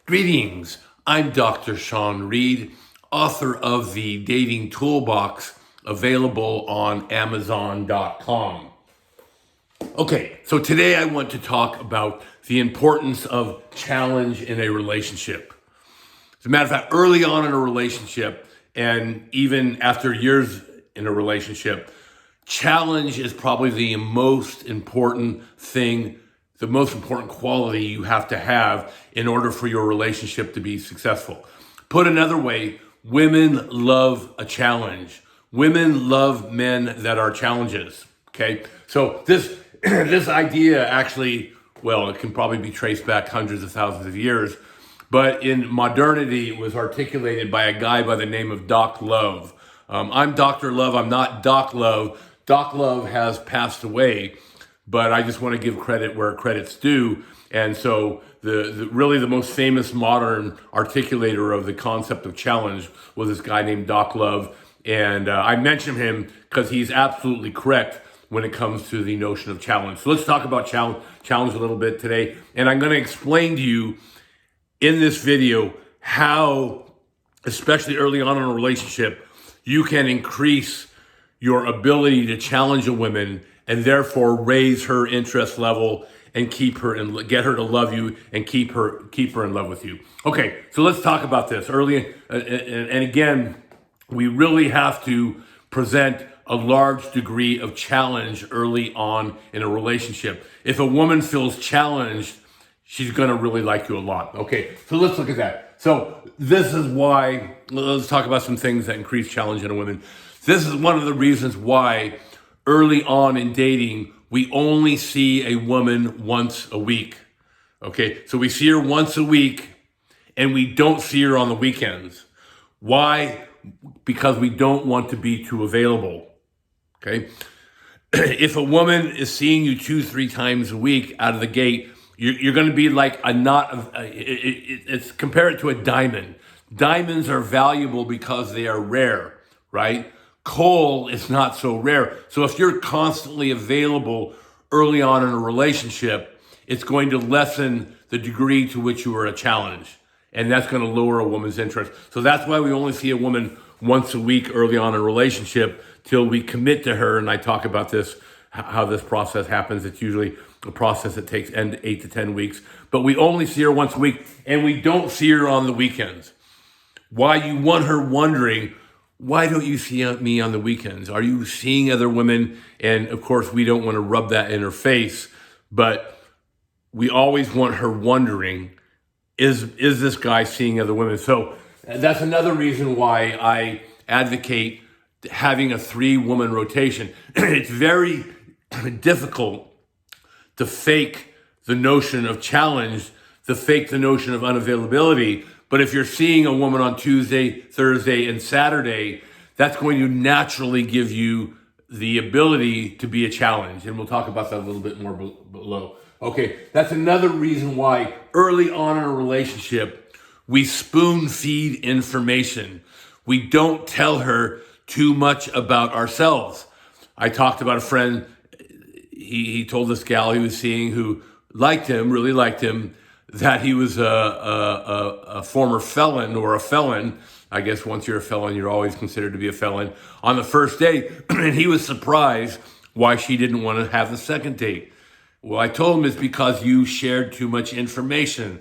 Greetings, I'm Dr. Sean Reed, author of the Dating Toolbox, available on Amazon.com. Okay, so today I want to talk about the importance of challenge in a relationship. As a matter of fact, early on in a relationship, and even after years in a relationship, challenge is probably the most important thing, the most important quality you have to have in order for your relationship to be successful. Put another way, women love a challenge. Women love men that are challenges, okay? So this idea actually, well, it can probably be traced back hundreds of thousands of years, but in modernity, it was articulated by a guy by the name of Doc Love. I'm Dr. Love, I'm not Doc Love. Doc Love has passed away, but I just want to give credit where credit's due. And so really the most famous modern articulator of the concept of challenge was this guy named Doc Love. And I mention him because he's absolutely correct when it comes to the notion of challenge. So let's talk about challenge a little bit today. And I'm going to explain to you in this video how, especially early on in a relationship, you can increase your ability to challenge a woman and therefore raise her interest level and keep her and get her to love you and keep her in love with you. Okay, so let's talk about this early. And again, we really have to present a large degree of challenge early on in a relationship. If a woman feels challenged, she's going to really like you a lot. Okay, so let's look at that. So this is why, let's talk about some things that increase challenge in a woman. This is one of the reasons why early on in dating, we only see a woman once a week. Okay, so we see her once a week and we don't see her on the weekends. Why? Because we don't want to be too available. Okay, if a woman is seeing you 2-3 times a week out of the gate, you're going to be like a knot of, it's compare it to a diamond. Diamonds are valuable because they are rare, right? Coal is not so rare. So if you're constantly available early on in a relationship, it's going to lessen the degree to which you are a challenge. And that's going to lower a woman's interest. So that's why we only see a woman once a week early on in a relationship till we commit to her. And I talk about this, how this process happens. It's usually a process that takes 8 to 10 weeks. But we only see her once a week and we don't see her on the weekends. Why you want her wondering, why don't you see me on the weekends? Are you seeing other women? And of course, we don't want to rub that in her face, but we always want her wondering, is this guy seeing other women? So that's another reason why I advocate having a 3-woman rotation. It's very difficult to fake the notion of challenge, to fake the notion of unavailability. But if you're seeing a woman on Tuesday, Thursday, and Saturday, that's going to naturally give you the ability to be a challenge. And we'll talk about that a little bit more below. Okay, that's another reason why early on in a relationship, we spoon feed information. We don't tell her too much about ourselves. I talked about a friend, he told this gal he was seeing who liked him, really liked him, that he was a former felon or a felon. I guess once you're a felon, you're always considered to be a felon. On the first date, and he was surprised why she didn't want to have the second date. Well, I told him it's because you shared too much information.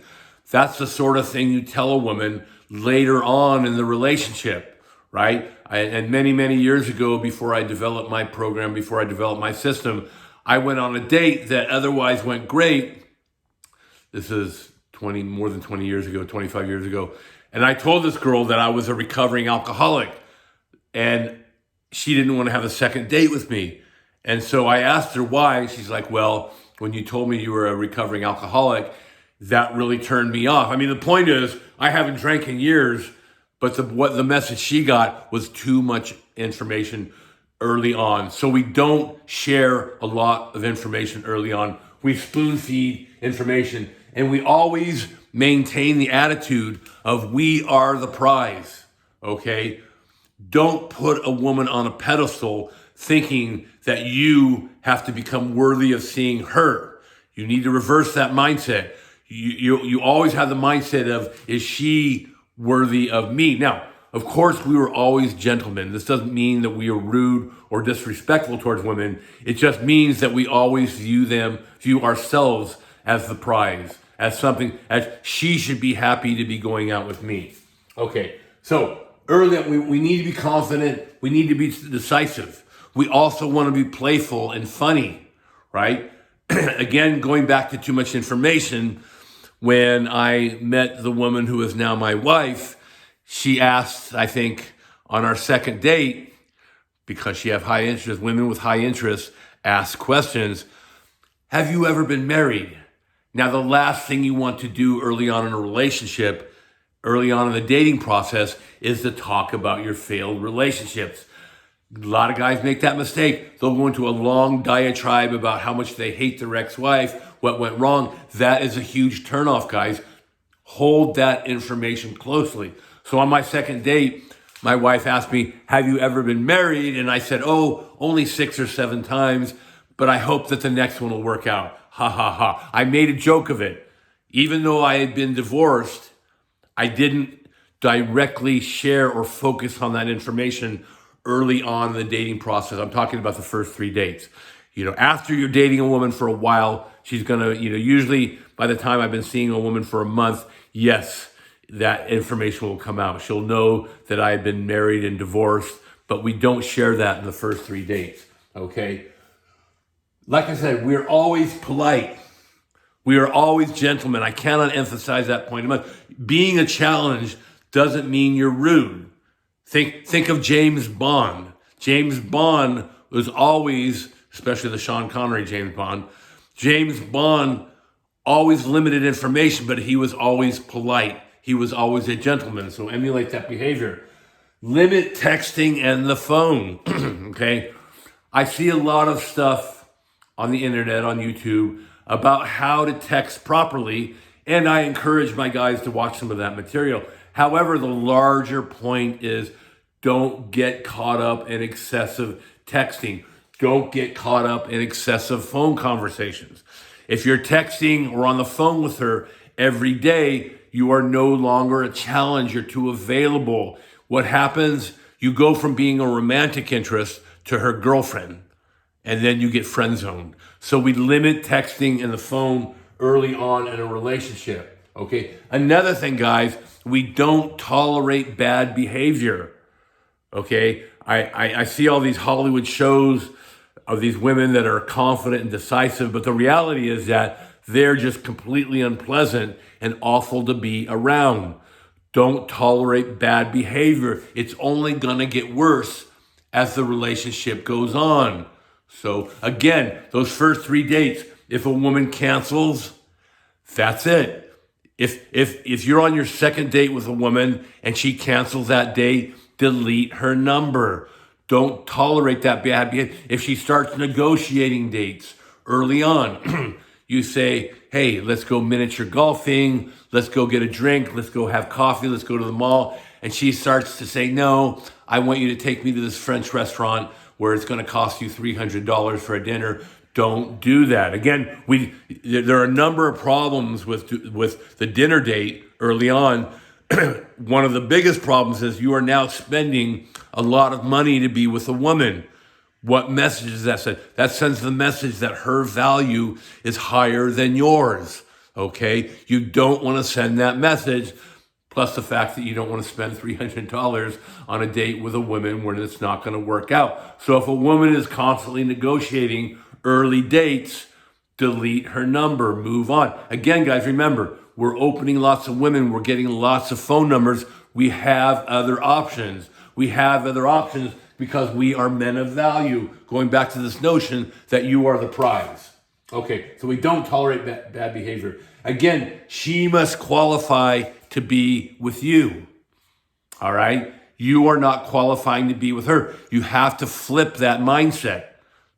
That's the sort of thing you tell a woman later on in the relationship, right? And many, many years ago, before I developed my program, before I developed my system, I went on a date that otherwise went great. This is more than 20 years ago, 25 years ago. And I told this girl that I was a recovering alcoholic and she didn't want to have a second date with me. And so I asked her why. She's like, well, when you told me you were a recovering alcoholic, that really turned me off. I mean, the point is, I haven't drank in years, but what the message she got was too much information early on. So we don't share a lot of information early on. We spoon feed information. And we always maintain the attitude of we are the prize, okay? Don't put a woman on a pedestal thinking that you have to become worthy of seeing her. You need to reverse that mindset. You always have the mindset of, is she worthy of me? Now, of course, we were always gentlemen. This doesn't mean that we are rude or disrespectful towards women. It just means that we always view ourselves as the prize, as something, as she should be happy to be going out with me. Okay, so early on, we need to be confident. We need to be decisive. We also want to be playful and funny, right? Again, going back to too much information, when I met the woman who is now my wife, she asked, I think, on our second date, because she have high interest, women with high interest ask questions, have you ever been married? Now, the last thing you want to do early on in a relationship, early on in the dating process, is to talk about your failed relationships. A lot of guys make that mistake. They'll go into a long diatribe about how much they hate their ex-wife, what went wrong. That is a huge turnoff, guys. Hold that information closely. So on my second date, my wife asked me, have you ever been married? And I said, oh, only 6 or 7 times, but I hope that the next one will work out. Ha ha ha. I made a joke of it. Even though I had been divorced, I didn't directly share or focus on that information early on in the dating process. I'm talking about the first 3 dates. After you're dating a woman for a while, she's gonna, usually by the time I've been seeing a woman for a month, yes, that information will come out. She'll know that I had been married and divorced, but we don't share that in the first 3 dates, okay? Like I said, we're always polite. We are always gentlemen. I cannot emphasize that point enough. Being a challenge doesn't mean you're rude. Think of James Bond. James Bond was always, especially the Sean Connery James Bond always limited information, but he was always polite. He was always a gentleman, so emulate that behavior. Limit texting and the phone, okay? I see a lot of stuff on the internet, on YouTube, about how to text properly, and I encourage my guys to watch some of that material. However, the larger point is, don't get caught up in excessive texting. Don't get caught up in excessive phone conversations. If you're texting or on the phone with her every day, you are no longer a challenge. You're too available. What happens? You go from being a romantic interest to her girlfriend, and then you get friend zoned. So we limit texting and the phone early on in a relationship. Okay. Another thing, guys, we don't tolerate bad behavior. Okay. I see all these Hollywood shows of these women that are confident and decisive, but the reality is that they're just completely unpleasant and awful to be around. Don't tolerate bad behavior. It's only going to get worse as the relationship goes on. So again, those first 3 dates, if a woman cancels, that's it. If you're on your second date with a woman and she cancels that date, delete her number. Don't tolerate that bad behavior. If she starts negotiating dates early on, you say, hey, let's go miniature golfing. Let's go get a drink. Let's go have coffee. Let's go to the mall. And she starts to say, no, I want you to take me to this French restaurant where it's going to cost you $300 for a dinner. Don't do that. Again, there are a number of problems with the dinner date early on. One of the biggest problems is you are now spending a lot of money to be with a woman. What message does that send? That sends the message that her value is higher than yours, okay? You don't want to send that message, plus the fact that you don't want to spend $300 on a date with a woman when it's not going to work out. So if a woman is constantly negotiating early dates, delete her number, move on. Again, guys, remember, we're opening lots of women. We're getting lots of phone numbers. We have other options. We have other options because we are men of value. Going back to this notion that you are the prize. Okay, so we don't tolerate bad behavior. Again, she must qualify to be with you. All right? You are not qualifying to be with her. You have to flip that mindset.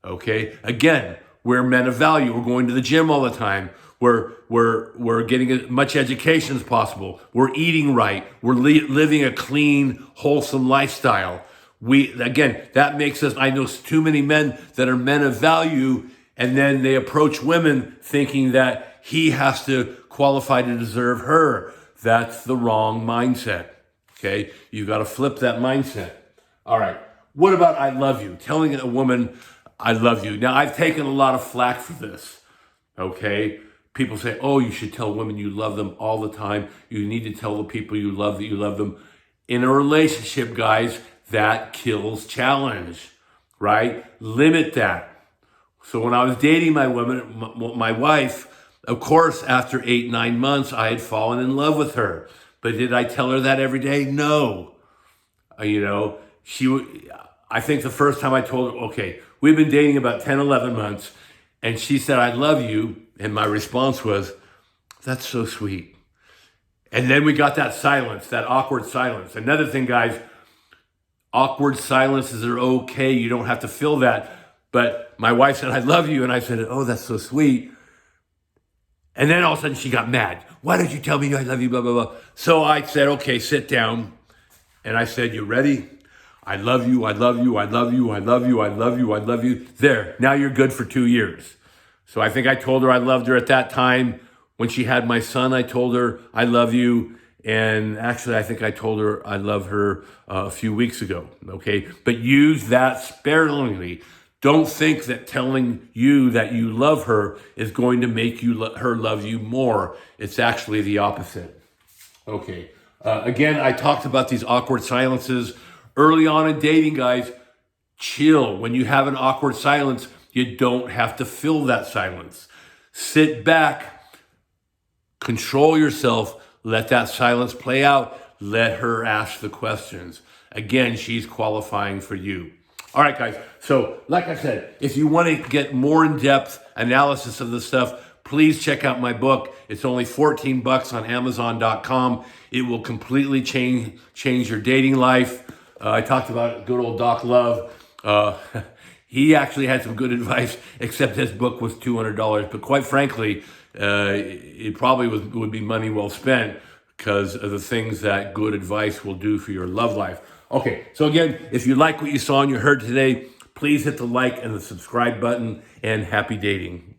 Okay? Again, we're men of value. We're going to the gym all the time. We're getting as much education as possible. We're eating right. We're living a clean, wholesome lifestyle. That makes us, I know too many men that are men of value, and then they approach women thinking that he has to qualify to deserve her. That's the wrong mindset. Okay? You've got to flip that mindset. All right. What about I love you? Telling a woman I love you. Now, I've taken a lot of flack for this. Okay? People say, oh, you should tell women you love them all the time. You need to tell the people you love that you love them. In a relationship, guys, that kills challenge, right? Limit that. So when I was dating my wife, of course, after 8-9 months, I had fallen in love with her. But did I tell her that every day? No. I think the first time I told her, okay, we've been dating about 10-11 months, and she said, I love you. And my response was, that's so sweet. And then we got that silence, that awkward silence. Another thing, guys, awkward silences are okay. You don't have to feel that. But my wife said, I love you. And I said, oh, that's so sweet. And then all of a sudden she got mad. Why did you tell me I love you, blah, blah, blah. So I said, okay, sit down. And I said, you ready? I love you, I love you, I love you, I love you, I love you, I love you. There, now you're good for 2 years. So I think I told her I loved her at that time. When she had my son, I told her I love you. And actually, I think I told her I love her a few weeks ago, okay? But use that sparingly. Don't think that telling you that you love her is going to make her love you more. It's actually the opposite. Okay. Again, I talked about these awkward silences. Early on in dating, guys, chill. When you have an awkward silence, you don't have to fill that silence. Sit back, control yourself, let that silence play out. Let her ask the questions. Again, she's qualifying for you. All right, guys. So, like I said, if you want to get more in-depth analysis of this stuff, please check out my book. It's only $14 on Amazon.com. It will completely change your dating life. I talked about good old Doc Love. He actually had some good advice, except his book was $200. But quite frankly, it probably would be money well spent because of the things that good advice will do for your love life. Okay, so again, if you like what you saw and you heard today, please hit the like and the subscribe button, and happy dating.